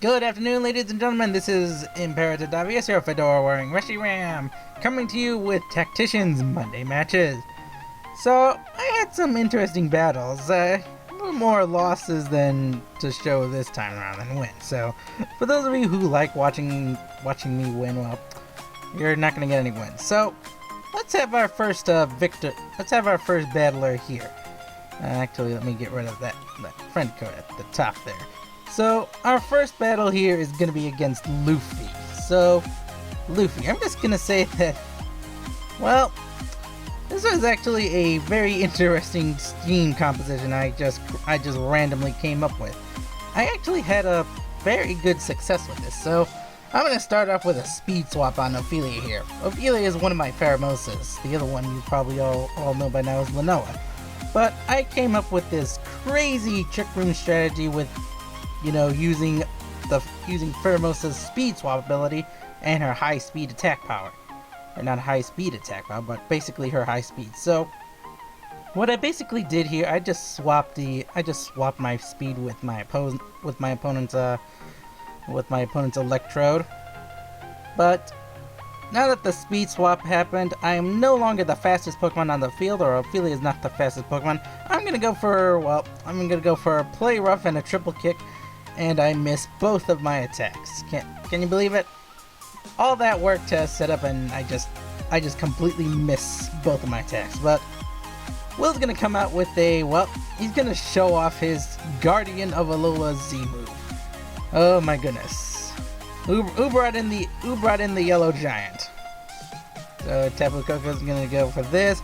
Good afternoon, ladies and gentlemen. This is Imperative Davies, your fedora wearing Reshiram, coming to you with Tactician's Monday matches. So, I had some interesting battles. A little more losses than to show this time around than wins. So, for those of you who like watching me win, well, you're not going to get any wins. So, let's have our first Let's have our first battler here. Actually, let me get rid of that friend code at the top there. So, our first battle here is going to be against Luffy. So, Luffy, I'm just going to say that, well, this was actually a very interesting Steam composition I just randomly came up with. I actually had a very good success with this, so I'm going to start off with a speed swap on Ophelia here. Ophelia is one of my Pheromoses. The other one you probably all know by now is Lenoa. But I came up with this crazy Trick Room strategy with, you know, using Pheromosa's speed swap ability and her high speed attack power. Or not high speed attack power, but basically her high speed. So what I basically did here, I just swapped my speed with my opponent's electrode. But now that the speed swap happened, I am no longer the fastest Pokemon on the field, or Ophelia is not the fastest Pokemon. I'm gonna go for a play rough and a triple kick, and I miss both of my attacks. Can you believe it? All that work to set up, and I just completely miss both of my attacks. But Will's gonna come out with he's gonna show off his Guardian of Alola Z move. Oh my goodness. Who brought in the yellow giant? So Tapu Koko's gonna go for this,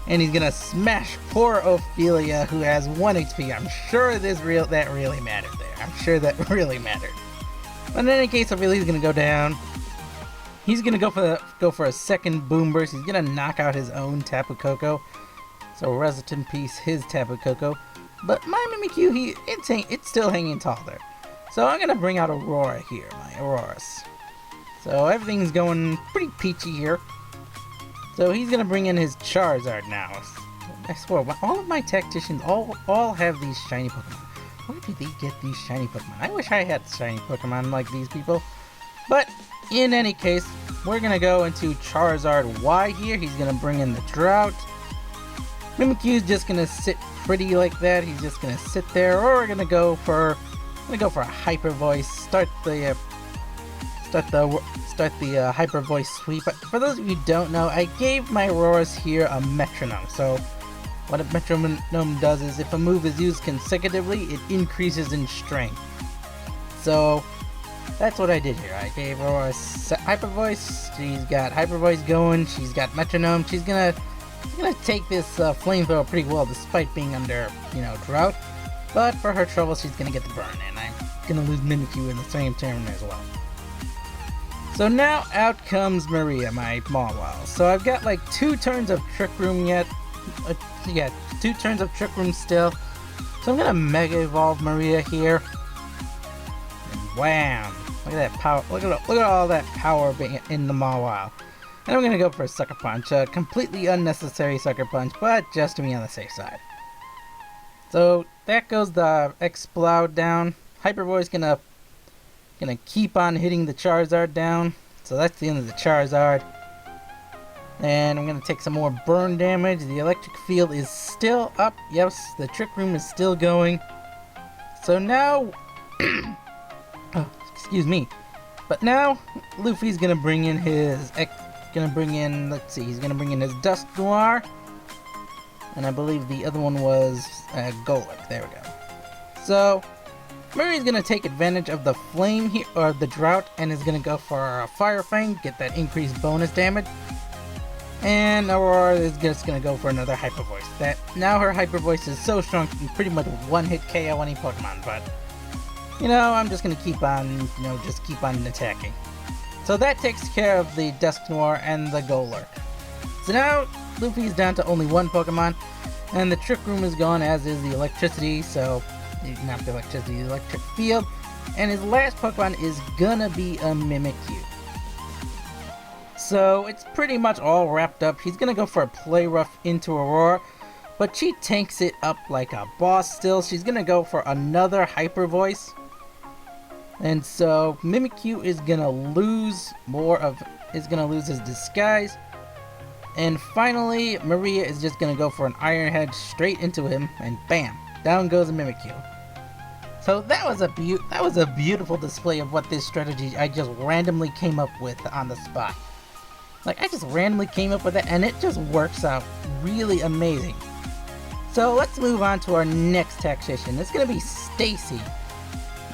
and he's gonna smash poor Ophelia, who has 1 HP. I'm sure that really mattered there. I'm sure that really mattered. But in any case, Ophelia's gonna go down. He's gonna go for a second boom burst. He's gonna knock out his own Tapu Koko. So rest in peace, his Tapu Koko. But my Mimikyu, it's still hanging tall there. So I'm gonna bring out Aurora here, my Auroras. So everything's going pretty peachy here. So he's gonna bring in his Charizard now. I swear, all of my Tacticians all have these shiny Pokemon. Where do they get these shiny Pokemon? I wish I had shiny Pokemon like these people. But in any case, we're gonna go into Charizard Y here. He's gonna bring in the Drought. Mimikyu's just gonna sit pretty like that. He's just gonna sit there, or we're gonna go for a Hyper Voice. Start the Hyper Voice sweep. But for those of you who don't know, I gave my Auroras here a metronome. So what a metronome does is if a move is used consecutively, it increases in strength. So that's what I did here. I gave Aurora Hyper Voice. She's got Hyper Voice going. She's got metronome. She's gonna take this flamethrower pretty well, despite being under, drought. But for her trouble, she's gonna get the burn, and I'm gonna lose Mimikyu in the same turn as well. So now out comes Maria, my Mawile. So I've got like 2 turns of Trick Room yet. 2 turns of Trick Room still. So I'm gonna Mega Evolve Maria here. And wham! Look at that power! Look at all that power being in the Mawile. And I'm gonna go for a Sucker Punch, a completely unnecessary Sucker Punch, but just to be on the safe side. So that goes the Exploud down. Hyper Voice gonna keep on hitting the Charizard down. So that's the end of the Charizard. And I'm gonna take some more burn damage. The electric field is still up. Yes, the Trick Room is still going. So now, oh, excuse me. But now Luffy's gonna bring in his he's gonna bring in his Dusk Noir. And I believe the other one was Golek. There we go. So Murray's gonna take advantage of the flame here, or the drought, and is gonna go for a Fire Fang, get that increased bonus damage. And Aurora is just gonna go for another Hyper Voice. That now her Hyper Voice is so strong, she can pretty much one-hit KO any Pokemon. But I'm just gonna keep on, keep on attacking. So that takes care of the Dusk Noir and the Golurk. So now Luffy's down to only 1 Pokemon, and the Trick Room is gone, as is the electricity. So not the electricity, the electric field. And his last Pokemon is gonna be a Mimikyu. So it's pretty much all wrapped up. He's gonna go for a Play Rough into Aurora, but she tanks it up like a boss still. She's gonna go for another Hyper Voice. And so Mimikyu is gonna lose his disguise. And finally, Maria is just gonna go for an Iron Head straight into him, and bam, down goes Mimikyu. So that was a beautiful display of what this strategy I just randomly came up with on the spot. Like, I just randomly came up with it, and it just works out really amazing. So let's move on to our next tactician. It's gonna be Stacey.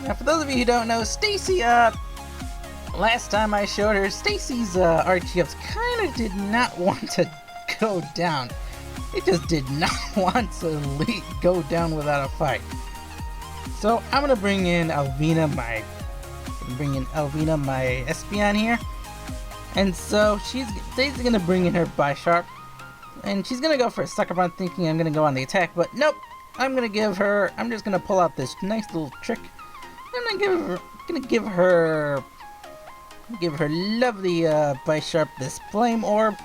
Now, for those of you who don't know, Stacey, last time I showed her, Stacey's Archie-ups kind of did not want to go down. It just did not want to go down without a fight. So I'm gonna bring in Alvina, my Espeon here. And so Stacey's gonna bring in her Bisharp, and she's gonna go for a Sucker Punch, thinking I'm gonna go on the attack, but nope. I'm just gonna pull out this nice little trick. I'm gonna give her lovely Bisharp this Flame Orb,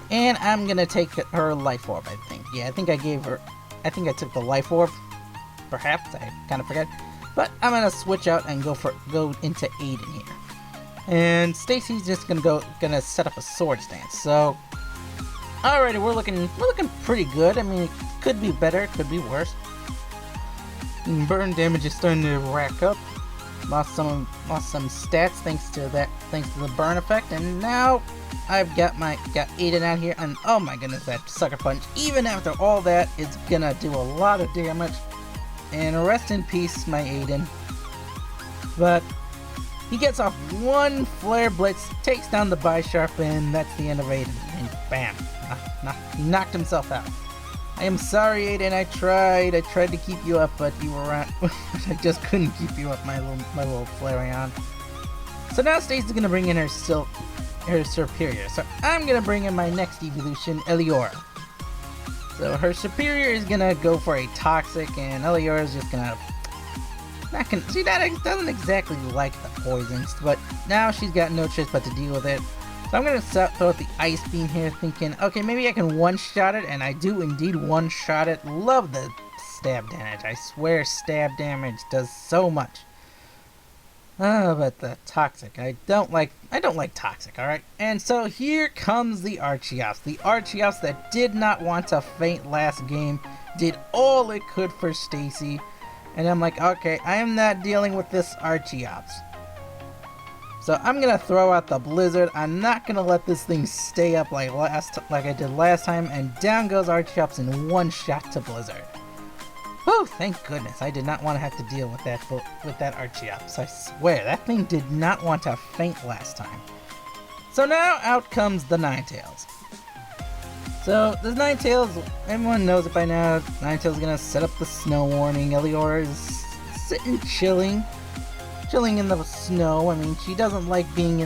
and I'm gonna take her Life Orb, I think. Yeah, I think I took the Life Orb. Perhaps, I kind of forget. But I'm gonna switch out and go into Aiden here. And Stacey's just gonna set up a Sword Stance. So, alrighty, we're looking pretty good. I mean, it could be better, it could be worse. Burn damage is starting to rack up. Lost some stats thanks to the burn effect, and now I've got Aiden out here, and oh my goodness, that Sucker Punch, even after all that, is gonna do a lot of damage. And rest in peace, my Aiden. But he gets off one Flare Blitz, takes down the Bisharp, and that's the end of Aiden. And bam, he knocked himself out. I am sorry, Aiden. I tried to keep you up, but you were on. I just couldn't keep you up, my little Flareon. So now Stacey's gonna bring in her Superior. So I'm gonna bring in my next evolution, Eliora. So her Superior is gonna go for a Toxic, and Eliora is just gonna see that doesn't exactly like the poisons, but now she's got no choice but to deal with it. So I'm gonna throw out the Ice Beam here, thinking, okay, maybe I can one-shot it, and I do indeed one-shot it. Love the stab damage. I swear stab damage does so much. Oh, but the Toxic, I don't like Toxic, alright? And so here comes the Archie-Ops. The Archie-Ops that did not want to faint last game, did all it could for Stacey. And I'm like, okay, I am not dealing with this Archie-Ops. So I'm gonna throw out the Blizzard. I'm not gonna let this thing stay up like I did last time, and down goes Archie-Ops in one shot to Blizzard. Whew, thank goodness. I did not want to have to deal with that Archie-Ops. I swear, that thing did not want to faint last time. So now out comes the Ninetales. So the Ninetales, everyone knows it by now. Ninetales is gonna set up the snow warning. Eliora is sitting chilling in the snow. I mean, she doesn't like being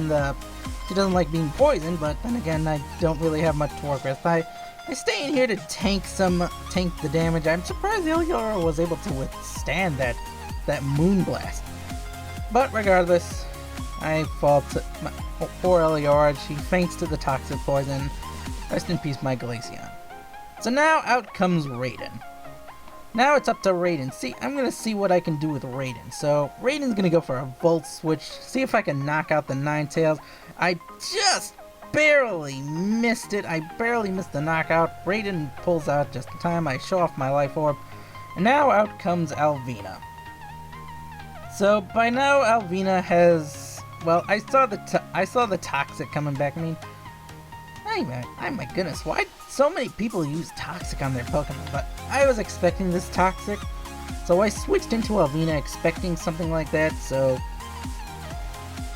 poisoned, but then again, I don't really have much to work with. I stay in here to tank the damage. I'm surprised Eliora was able to withstand that Moonblast. But regardless, I fall to poor Eliora. She faints to the Toxic Poison. Rest in peace, my Glaceon. So now out comes Raiden. Now it's up to Raiden. I'm gonna see what I can do with Raiden. So Raiden's gonna go for a Volt Switch. See if I can knock out the Ninetales. I just barely missed it. I barely missed the knockout. Raiden pulls out just in time. I show off my Life Orb. And now out comes Alvina. So by now Alvina has, well, I saw the Toxic coming back. I mean, my goodness, why so many people use Toxic on their Pokemon? But I was expecting this Toxic, so I switched into Alvina expecting something like that. So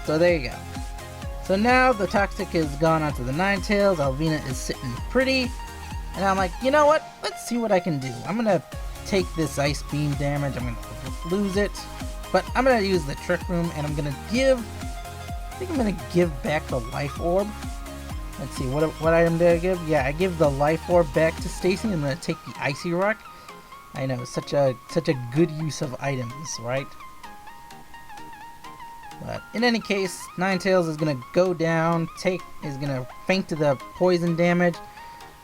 there you go. So now the Toxic is gone onto the Ninetales. Alvina is sitting pretty, and I'm like, you know what? Let's see what I can do. I'm gonna take this Ice Beam damage. I'm gonna lose it, but I'm gonna use the Trick Room, and I'm gonna give back the Life Orb. Let's see, what item did I give? Yeah, I give the Life Orb back to Stacey. I'm gonna take the Icy Rock. I know, such a good use of items, right? But in any case, Ninetales is gonna go down, is gonna faint to the poison damage.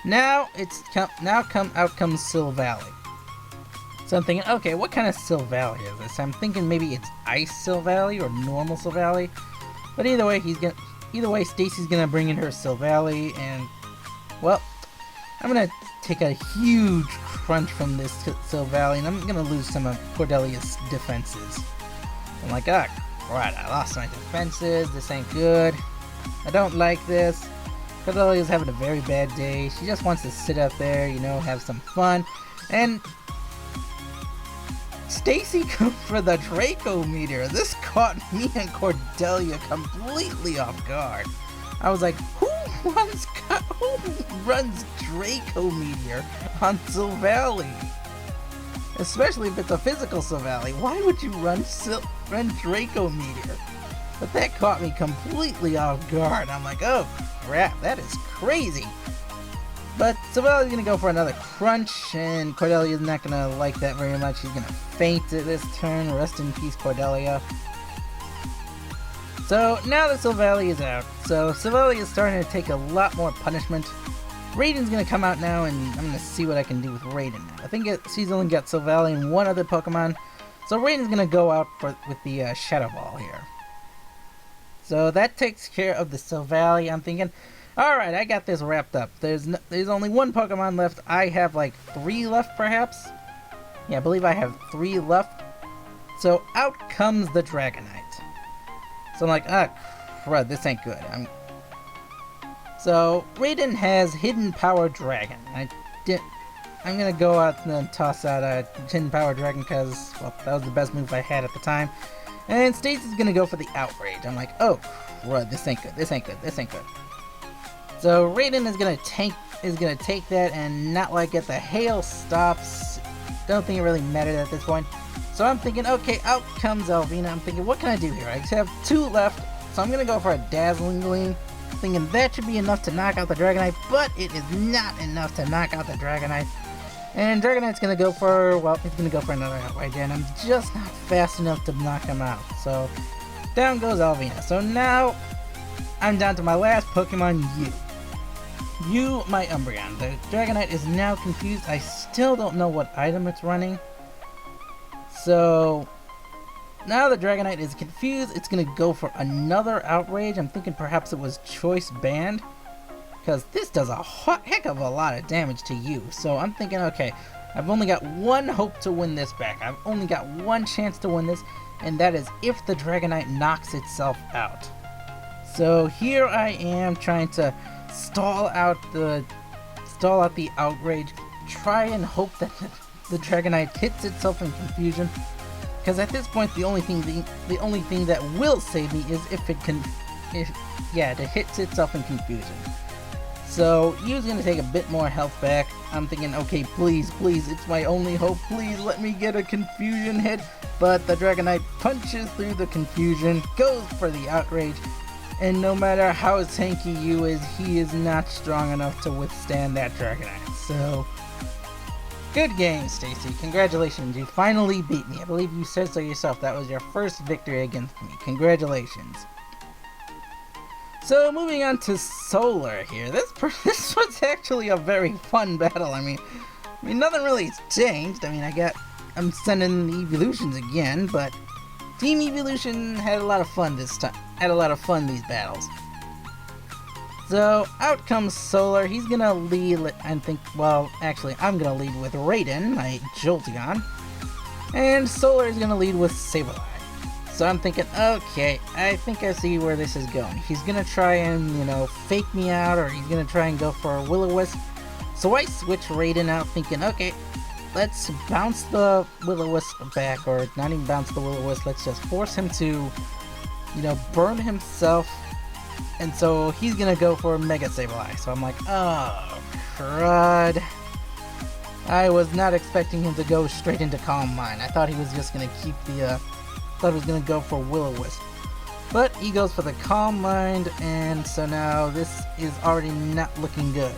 Now out comes Silvally. So I'm thinking, okay, what kind of Silvally is this? I'm thinking maybe it's Ice Silvally or normal Silvally. But either way, Stacey's gonna bring in her Silvally, and well, I'm gonna take a huge crunch from this Silvally, and I'm gonna lose some of Cordelia's defenses. I'm like, ah, right, I lost my defenses. This ain't good. I don't like this. Cordelia's having a very bad day. She just wants to sit up there, you know, have some fun, and Stacey goes for the Draco Meteor. This caught me and Cordelia completely off guard. I was like, who runs Draco Meteor on Silvally? Especially if it's a physical Silvally. Why would you run Draco Meteor? But that caught me completely off guard. I'm like, oh crap, that is crazy. But Silvally's gonna go for another crunch, and Cordelia's not gonna like that very much. She's gonna faint at this turn. Rest in peace, Cordelia. So now that Silvally is out, so Silvally is starting to take a lot more punishment. Raiden's gonna come out now, and I'm gonna see what I can do with Raiden now. I think she's only got Silvally and one other Pokemon, so Raiden's gonna go out with the Shadow Ball here. So that takes care of the Silvally. I'm thinking, alright, I got this wrapped up. There's only one Pokemon left. I have like 3 left, perhaps? Yeah, I believe I have 3 left. So out comes the Dragonite. So I'm like, ah, crud, this ain't good. So Raiden has Hidden Power Dragon. I'm gonna go out and then toss out a Hidden Power Dragon because, well, that was the best move I had at the time. And Stacey's gonna go for the Outrage. I'm like, oh, crud, this ain't good. This ain't good. This ain't good. So Raiden is gonna take that and not like it. The hail stops. Don't think it really mattered at this point. So I'm thinking, okay, out comes Alvina. I'm thinking, what can I do here? I just have 2 left, so I'm gonna go for a Dazzling Gleam, thinking that should be enough to knock out the Dragonite, but it is not enough to knock out the Dragonite. And Dragonite's gonna go for, well, it's gonna go for another Outrage, and I'm just not fast enough to knock him out. So down goes Alvina. So now I'm down to my last Pokemon, You, my Umbreon. The Dragonite is now confused. I still don't know what item it's running. So now the Dragonite is confused. It's going to go for another Outrage. I'm thinking perhaps it was Choice Band, because this does a heck of a lot of damage to you. So I'm thinking, okay, I've only got one hope to win this back. I've only got one chance to win this, and that is if the Dragonite knocks itself out. So here I am trying to stall out the Outrage, try and hope that the Dragonite hits itself in confusion, because at this point the only thing that will save me is if it hits itself in confusion. So Yu's gonna take a bit more health back. I'm thinking, okay, please, it's my only hope, please let me get a confusion hit. But the Dragonite punches through the confusion, goes for the Outrage, and no matter how tanky Yu is, he is not strong enough to withstand that Dragonite. So good game, Stacey. Congratulations, you finally beat me. I believe you said so yourself. That was your first victory against me. Congratulations. So moving on to Solar here. This was actually a very fun battle. I mean, nothing really has changed. I mean, I'm sending the Evolutions again, but Team Evolution had a lot of fun this time. These battles. So out comes Solar. He's gonna lead, I'm gonna lead with Raiden, my Jolteon, and Solar is gonna lead with Sableye. So I'm thinking, okay, I think I see where this is going. He's gonna try and, fake me out, or he's gonna try and go for a Will-O-Wisp. So I switch Raiden out, thinking, okay, let's bounce the Will-O-Wisp back, or not even bounce the Will-O-Wisp, let's just force him to, burn himself. And so he's gonna go for Mega Sableye. So I'm like, oh, crud. I was not expecting him to go straight into Calm Mind. I thought he was just gonna thought he was gonna go for Will-O-Wisp. But he goes for the Calm Mind, and so now this is already not looking good.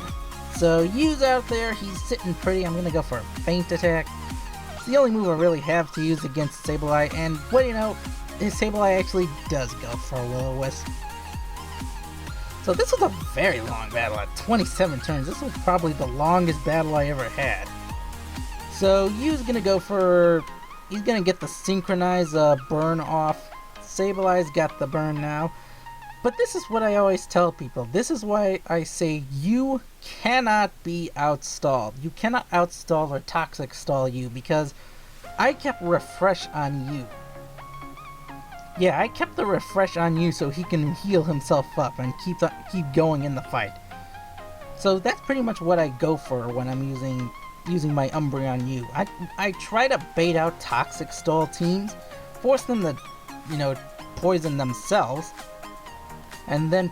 So Yu's out there, he's sitting pretty. I'm gonna go for a Feint Attack. It's the only move I really have to use against Sableye, and what do you know, his Sableye actually does go for a Will-O-Wisp. So this was a very long battle at 27 turns. This was probably the longest battle I ever had. So Yu's gonna go for... He's gonna get the synchronized burn off. Sableye got the burn now. But this is what I always tell people. This is why I say you cannot be outstalled. You cannot outstall or toxic stall you, because I kept refresh on you. Yeah, I kept the refresh on you so he can heal himself up and keep going in the fight. So that's pretty much what I go for when I'm using my Umbreon on you. I try to bait out toxic stall teams, force them to, you know, poison themselves, and then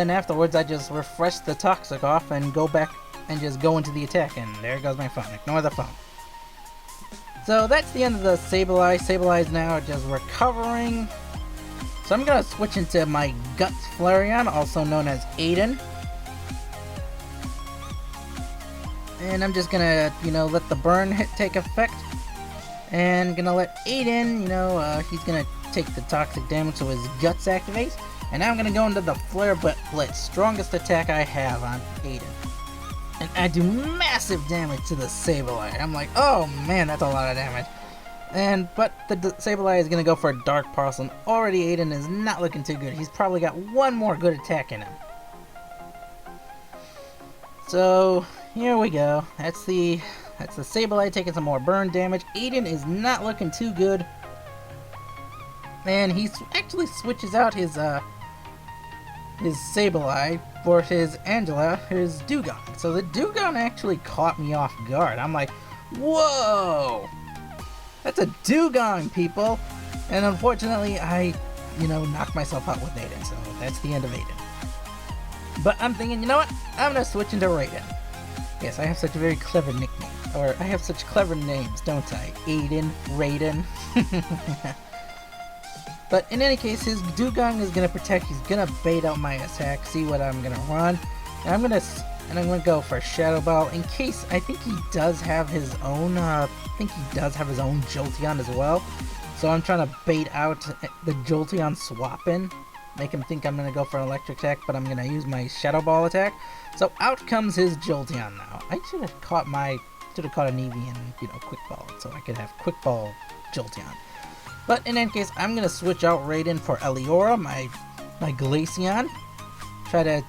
afterwards I just refresh the toxic off and go back and just go into the attack, and there goes my phone. Ignore the phone. So that's the end of the Sableye. Sableye's now just recovering. So I'm gonna switch into my Guts Flareon, also known as Aiden. And I'm just gonna, you know, let the burn hit take effect. And gonna let Aiden, you know, he's gonna take the toxic damage so his Guts activates. And now I'm gonna go into the Flare Blitz, strongest attack I have on Aiden. And I do massive damage to the Sableye. I'm like, oh man, that's a lot of damage. But the Sableye is gonna go for a Dark Parcel, and already Aiden is not looking too good. He's probably got one more good attack in him. So here we go. That's the Sableye taking some more burn damage. Aiden is not looking too good. And he actually switches out his Sableye for his Angela, his Dugong. So the Dugong actually caught me off guard. I'm like, whoa! That's a Dugong, people! And unfortunately, I, you know, knocked myself out with Aiden, so that's the end of Aiden. But I'm thinking, you know what? I'm gonna switch into Raiden. Yes, I have such a very clever nickname. Or, I have such clever names, don't I? Aiden, Raiden. But in any case, his Dugong is gonna protect. He's gonna bait out my attack. See what I'm gonna run, and I'm gonna go for Shadow Ball in case I think he does have his own. Jolteon as well. So I'm trying to bait out the Jolteon swap in, make him think I'm gonna go for an electric attack, but I'm gonna use my Shadow Ball attack. So out comes his Jolteon now. I should have caught an Eevee and, you know, Quick Ball, so I could have Quick Ball Jolteon. But in any case, I'm going to switch out Raiden for Eliora, my Glaceon. Try to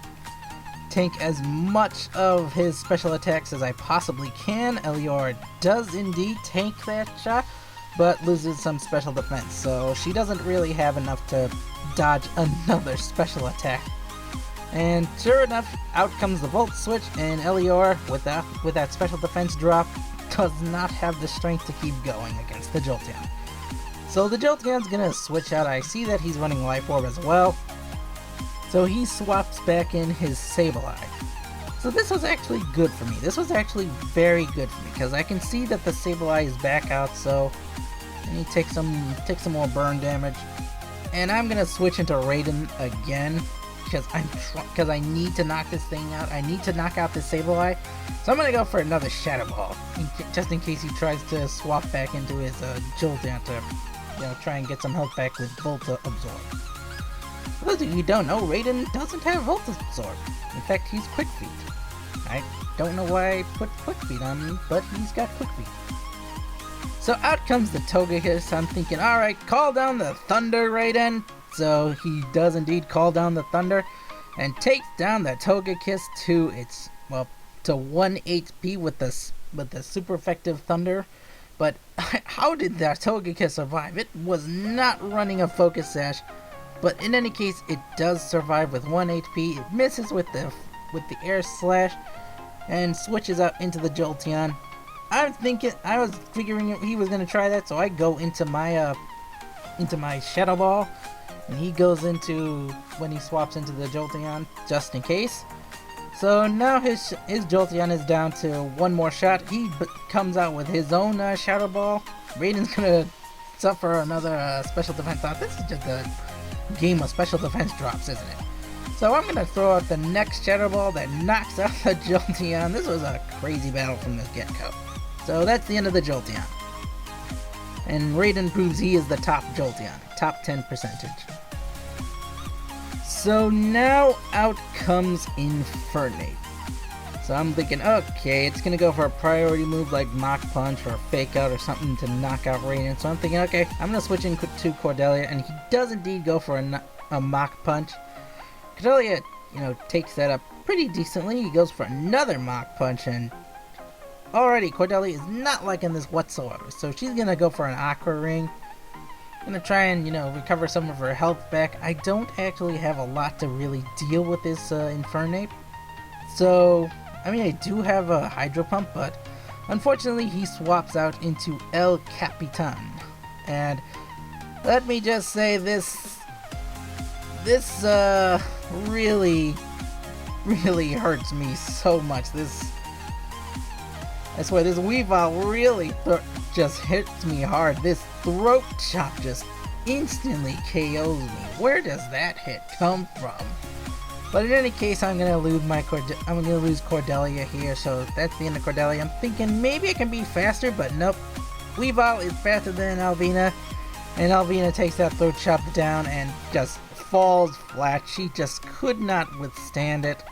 tank as much of his special attacks as I possibly can. Eliora does indeed tank that shot, but loses some special defense. So she doesn't really have enough to dodge another special attack. And sure enough, out comes the Volt Switch, and Eliora, with that special defense drop, does not have the strength to keep going against the Jolteon. So the Jolteon's gonna switch out. I see that he's running Life Orb as well. So he swaps back in his Sableye. So this was actually good for me. This was actually very good for me, because I can see that the Sableye is back out, so and he takes some more burn damage. And I'm gonna switch into Raiden again, because I need to knock this thing out. I need to knock out this Sableye. So I'm gonna go for another Shadow Ball, just in case he tries to swap back into his Jolteon to, you know, try and get some health back with Volt Absorb. For those of you who don't know, Raiden doesn't have Volt Absorb. In fact, he's Quick Feet. I don't know why I put Quick Feet on him, but he's got Quick Feet. So out comes the Togekiss. I'm thinking, alright, call down the Thunder, Raiden. So he does indeed call down the Thunder and takes down the Togekiss to its, well, to 1 HP with the super effective Thunder. But how did that Togekiss survive? It was not running a Focus Sash, but in any case, it does survive with 1 HP. It misses with the Air Slash and switches out into the Jolteon. I was figuring he was gonna try that, so I go into my Shadow Ball, and he goes into when he swaps into the Jolteon just in case. So now his Jolteon is down to one more shot. He comes out with his own Shadow Ball. Raiden's gonna suffer another special defense drop. This is just a game of special defense drops, isn't it? So I'm gonna throw out the next Shadow Ball that knocks out the Jolteon. This was a crazy battle from the get-go. So that's the end of the Jolteon. And Raiden proves he is the top Jolteon, top 10 percentage. So now out comes Infernape. So I'm thinking, okay, it's gonna go for a priority move like Mach Punch or Fake Out or something to knock out Raiden. So I'm thinking, okay, I'm gonna switch in to Cordelia, and he does indeed go for a Mach Punch. Cordelia, takes that up pretty decently. He goes for another Mach Punch, and already Cordelia is not liking this whatsoever. So she's gonna go for an Aqua Ring. Gonna try and, recover some of her health back. I don't actually have a lot to really deal with this Infernape. So, I do have a Hydro Pump, but unfortunately he swaps out into El Capitan. And let me just say this really hurts me so much. I swear, this Weavile really just hits me hard. This throat chop just instantly KOs me. Where does that hit come from? But in any case, I'm gonna lose Cordelia here, so that's the end of Cordelia. I'm thinking maybe I can be faster, but nope. Weavile is faster than Alvina, and Alvina takes that throat chop down and just falls flat. She just could not withstand it.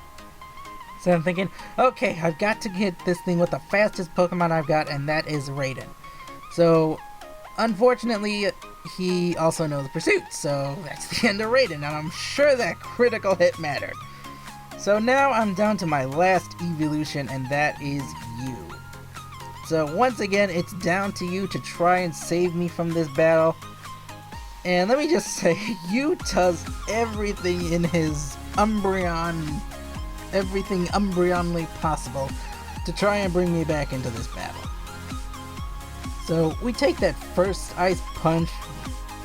So I'm thinking, okay, I've got to get this thing with the fastest Pokemon I've got, and that is Raiden. So, unfortunately, he also knows Pursuit, so that's the end of Raiden, and I'm sure that critical hit mattered. So now I'm down to my last evolution, and that is you. So once again, it's down to you to try and save me from this battle. And let me just say, you does everything in his everything Umbreonly possible to try and bring me back into this battle. So we take that first Ice Punch.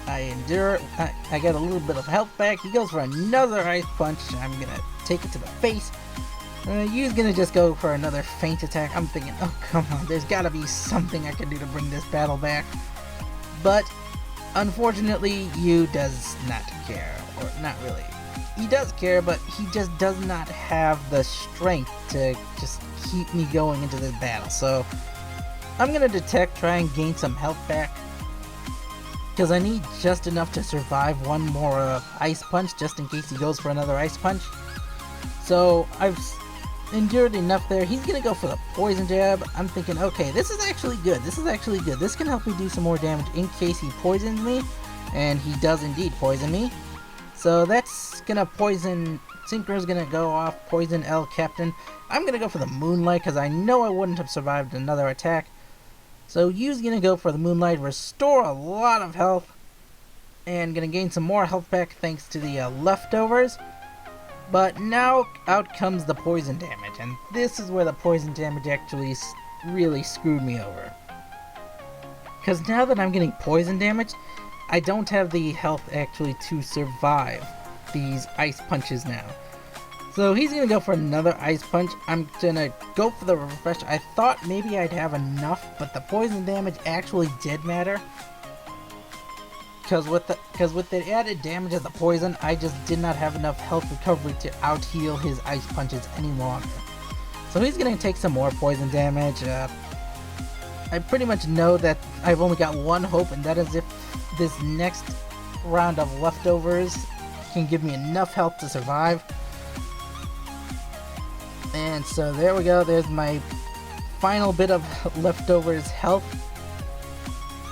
I endure. I get a little bit of health back. He goes for another Ice Punch. I'm gonna take it to the face. You's gonna just go for another feint attack. I'm thinking, oh come on, there's gotta be something I can do to bring this battle back. But unfortunately, you does not care, or not really. He does care, but he just does not have the strength to just keep me going into this battle. So I'm gonna detect, try and gain some health back, because I need just enough to survive one more Ice Punch, just in case he goes for another Ice Punch. So I've endured enough there. He's gonna go for the Poison Jab. I'm thinking, okay, this is actually good. This can help me do some more damage in case he poisons me, and he does indeed poison me. So that's gonna poison. Synchro's gonna go off, poison El Captain. I'm gonna go for the Moonlight because I know I wouldn't have survived another attack. So Yu's gonna go for the Moonlight, restore a lot of health, and gonna gain some more health back thanks to the leftovers. But now out comes the poison damage, and this is where the poison damage actually really screwed me over. Because now that I'm getting poison damage, I don't have the health actually to survive these Ice Punches now. So he's gonna go for another Ice Punch. I'm gonna go for the Refresh. I thought maybe I'd have enough, but the poison damage actually did matter. Because with the added damage of the poison, I just did not have enough health recovery to out-heal his Ice Punches any longer. So he's gonna take some more poison damage. I pretty much know that I've only got one hope, and that is if this next round of leftovers can give me enough health to survive. And so there we go, there's my final bit of leftovers health.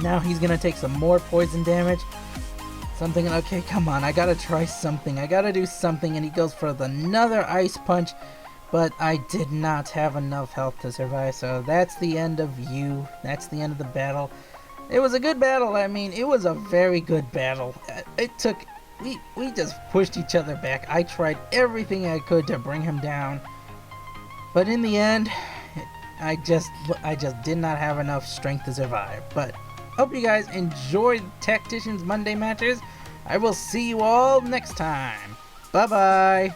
Now he's gonna take some more poison damage. So I'm thinking, okay, come on, I gotta try something, I gotta do something, and he goes for another Ice Punch, but I did not have enough health to survive, so that's the end of you. That's the end of the battle. It was a good battle. I mean, it was a very good battle. We just pushed each other back. I tried everything I could to bring him down, but in the end, I just did not have enough strength to survive. But hope you guys enjoyed Tactician's Monday matches. I will see you all next time. Bye bye.